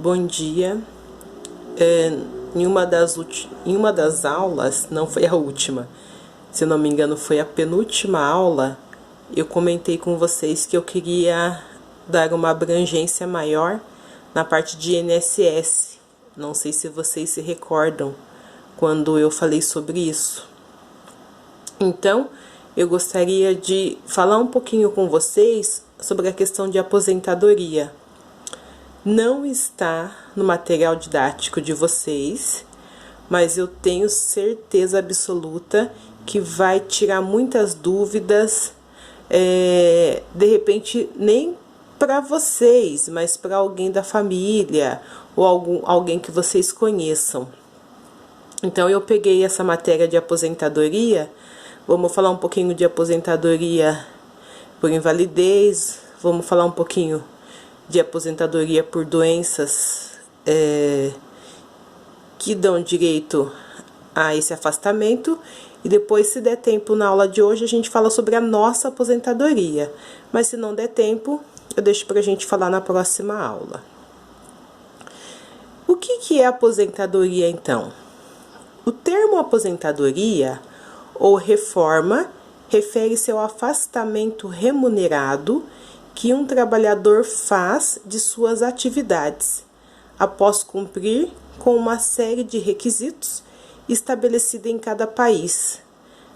Bom dia. Em uma das aulas, não foi a última, se não me engano foi a penúltima aula, eu comentei com vocês que eu queria dar uma abrangência maior na parte de INSS. Não sei se vocês se recordam quando eu falei sobre isso. Então, eu gostaria de falar um pouquinho com vocês sobre a questão de aposentadoria. Não está no material didático de vocês, mas eu tenho certeza absoluta que vai tirar muitas dúvidas, de repente nem para vocês, mas para alguém da família ou alguém que vocês conheçam. Então eu peguei essa matéria de aposentadoria, vamos falar um pouquinho de aposentadoria por invalidez, vamos falar um pouquinho de aposentadoria por doenças que dão direito a esse afastamento, e depois, se der tempo na aula de hoje, a gente fala sobre a nossa aposentadoria, mas se não der tempo, eu deixo pra gente falar na próxima aula. O que é aposentadoria, então? O termo aposentadoria ou reforma refere-se ao afastamento remunerado que um trabalhador faz de suas atividades, após cumprir com uma série de requisitos estabelecida em cada país,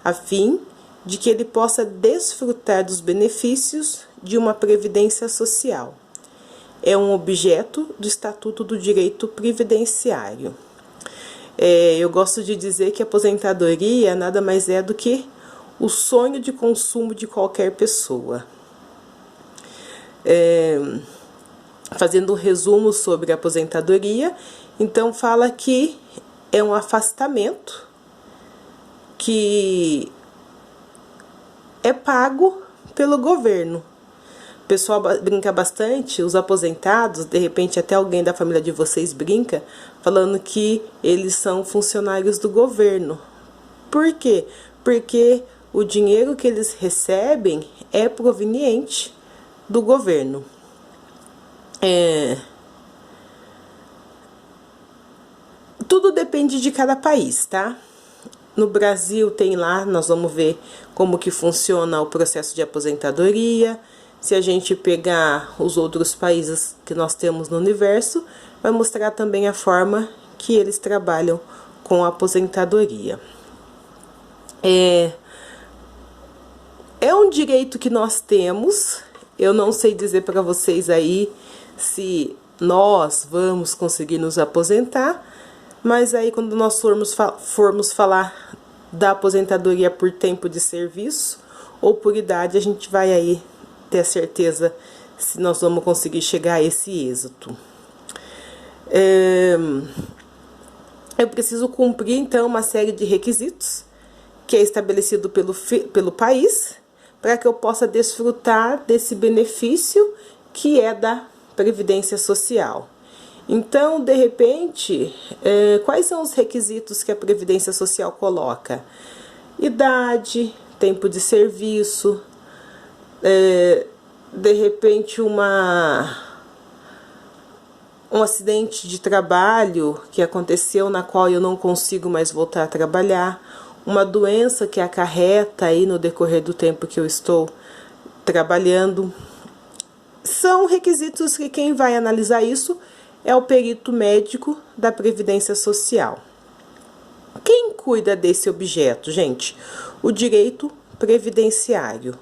a fim de que ele possa desfrutar dos benefícios de uma previdência social. É um objeto do Estatuto do Direito Previdenciário. Eu gosto de dizer que a aposentadoria nada mais é do que o sonho de consumo de qualquer pessoa. Fazendo um resumo sobre a aposentadoria, então fala que é um afastamento que é pago pelo governo. O pessoal brinca bastante, os aposentados, de repente até alguém da família de vocês brinca, falando que eles são funcionários do governo. Por quê? Porque o dinheiro que eles recebem é proveniente do governo. Tudo depende de cada país, tá? No Brasil tem lá, nós vamos ver como que funciona o processo de aposentadoria. Se a gente pegar os outros países que nós temos no universo, vai mostrar também a forma que eles trabalham com a aposentadoria. É um direito que nós temos. Eu não sei dizer para vocês aí se nós vamos conseguir nos aposentar, mas aí quando nós formos falar da aposentadoria por tempo de serviço ou por idade, a gente vai aí ter a certeza se nós vamos conseguir chegar a esse êxito. Eu preciso cumprir então uma série de requisitos que é estabelecido pelo país, para que eu possa desfrutar desse benefício que é da Previdência Social. Então, de repente, quais são os requisitos que a Previdência Social coloca? Idade, tempo de serviço, de repente um acidente de trabalho que aconteceu na qual eu não consigo mais voltar a trabalhar, uma doença que acarreta aí no decorrer do tempo que eu estou trabalhando. São requisitos que quem vai analisar isso é o perito médico da Previdência Social. Quem cuida desse objeto, gente? O direito previdenciário.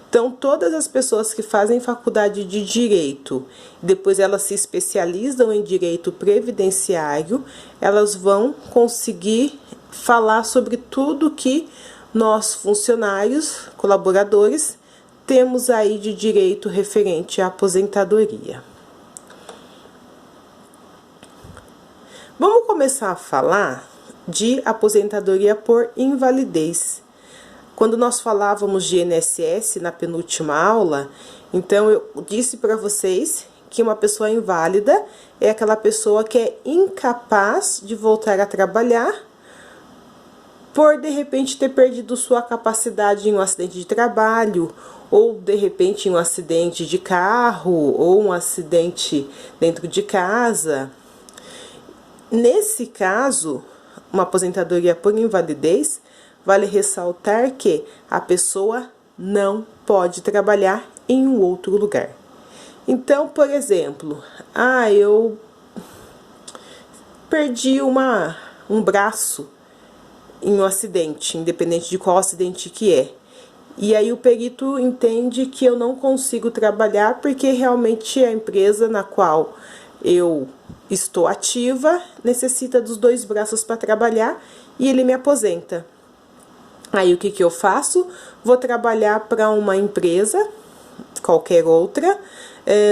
Então, todas as pessoas que fazem faculdade de direito, depois elas se especializam em direito previdenciário, elas vão conseguir falar sobre tudo que nós, funcionários, colaboradores, temos aí de direito referente à aposentadoria. Vamos começar a falar de aposentadoria por invalidez. Quando nós falávamos de INSS na penúltima aula, então eu disse para vocês que uma pessoa inválida é aquela pessoa que é incapaz de voltar a trabalhar por, de repente, ter perdido sua capacidade em um acidente de trabalho ou de repente um acidente de carro, ou um acidente dentro de casa. Nesse caso, uma aposentadoria por invalidez, vale ressaltar que a pessoa não pode trabalhar em um outro lugar. Então, por exemplo, eu perdi um braço em um acidente, independente de qual acidente que é. E aí o perito entende que eu não consigo trabalhar porque realmente a empresa na qual eu estou ativa necessita dos 2 braços para trabalhar e ele me aposenta. Aí o que eu faço? Vou trabalhar para uma empresa, qualquer outra,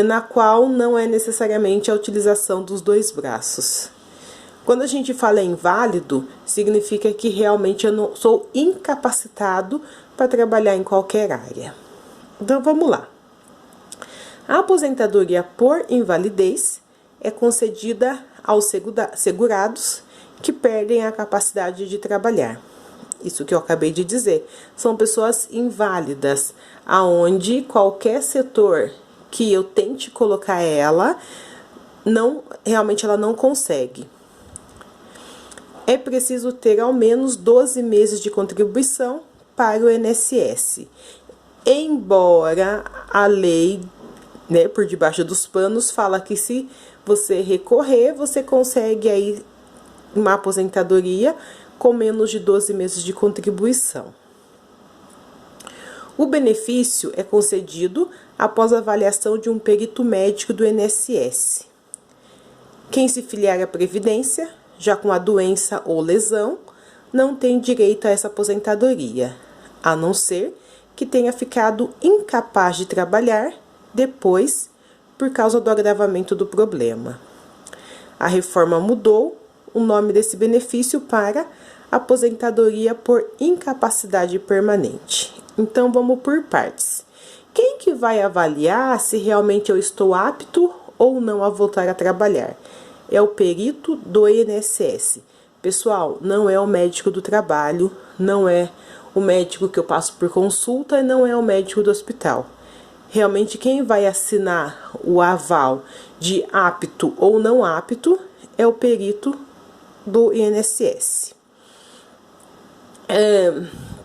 na qual não é necessariamente a utilização dos 2 braços. Quando a gente fala inválido, significa que realmente eu não sou incapacitado para trabalhar em qualquer área. Então vamos lá. A aposentadoria por invalidez é concedida aos segurados que perdem a capacidade de trabalhar. Isso que eu acabei de dizer. São pessoas inválidas, aonde qualquer setor que eu tente colocar ela, realmente ela não consegue. É preciso ter ao menos 12 meses de contribuição para o INSS. Embora a lei, por debaixo dos panos, fala que se você recorrer, você consegue aí uma aposentadoria com menos de 12 meses de contribuição. O benefício é concedido após a avaliação de um perito médico do INSS. Quem se filiar à Previdência, já com a doença ou lesão, não tem direito a essa aposentadoria, a não ser que tenha ficado incapaz de trabalhar depois por causa do agravamento do problema. A reforma mudou o nome desse benefício para aposentadoria por incapacidade permanente. Então vamos por partes. Quem que vai avaliar se realmente eu estou apto ou não a voltar a trabalhar? É o perito do INSS. Pessoal, não é o médico do trabalho, não é o médico que eu passo por consulta e não é o médico do hospital. Realmente quem vai assinar o aval de apto ou não apto é o perito do INSS.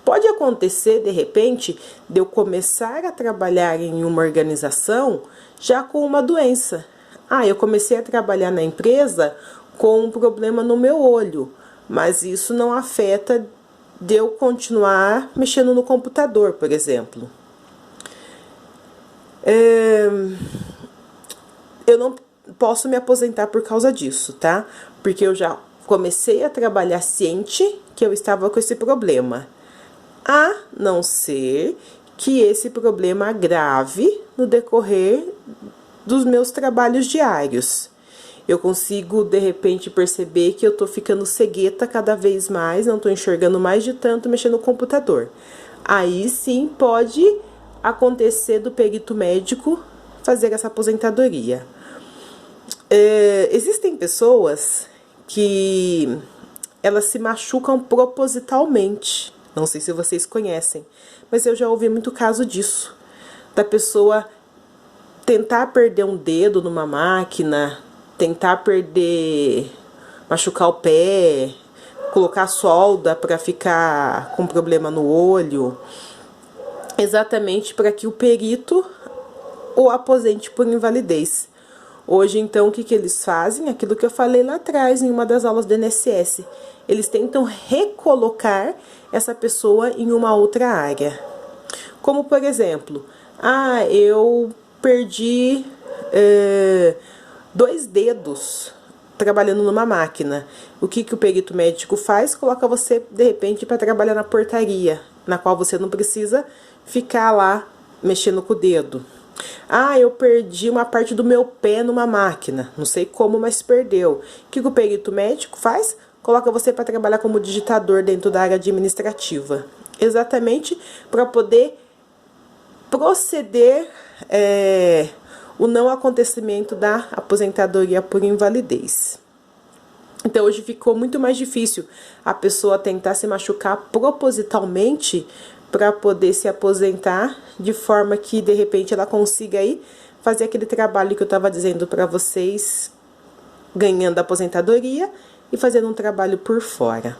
Pode acontecer, de repente, de eu começar a trabalhar em uma organização já com uma doença. Eu comecei a trabalhar na empresa com um problema no meu olho, mas isso não afeta de eu continuar mexendo no computador, por exemplo. Eu não posso me aposentar por causa disso, tá? Porque eu já comecei a trabalhar ciente que eu estava com esse problema. A não ser que esse problema agrave no decorrer dos meus trabalhos diários. Eu consigo, de repente, perceber que eu tô ficando cegueta cada vez mais, não tô enxergando mais de tanto mexendo no computador. Aí sim pode acontecer do perito médico fazer essa aposentadoria. Existem pessoas que elas se machucam propositalmente. Não sei se vocês conhecem, mas eu já ouvi muito caso disso. Da pessoa tentar perder um dedo numa máquina, tentar machucar o pé, colocar solda para ficar com problema no olho, exatamente para que o perito o aposente por invalidez. Hoje, então, o que eles fazem? Aquilo que eu falei lá atrás, em uma das aulas do INSS. Eles tentam recolocar essa pessoa em uma outra área. Como, por exemplo, eu perdi 2 dedos trabalhando numa máquina. O que o perito médico faz? Coloca você, de repente, para trabalhar na portaria, na qual você não precisa ficar lá mexendo com o dedo. Eu perdi uma parte do meu pé numa máquina. Não sei como, mas perdeu. O que o perito médico faz? Coloca você para trabalhar como digitador dentro da área administrativa. Exatamente para poder proceder o não acontecimento da aposentadoria por invalidez. Então hoje ficou muito mais difícil a pessoa tentar se machucar propositalmente para poder se aposentar, de forma que de repente ela consiga aí fazer aquele trabalho que eu estava dizendo para vocês, ganhando a aposentadoria e fazendo um trabalho por fora.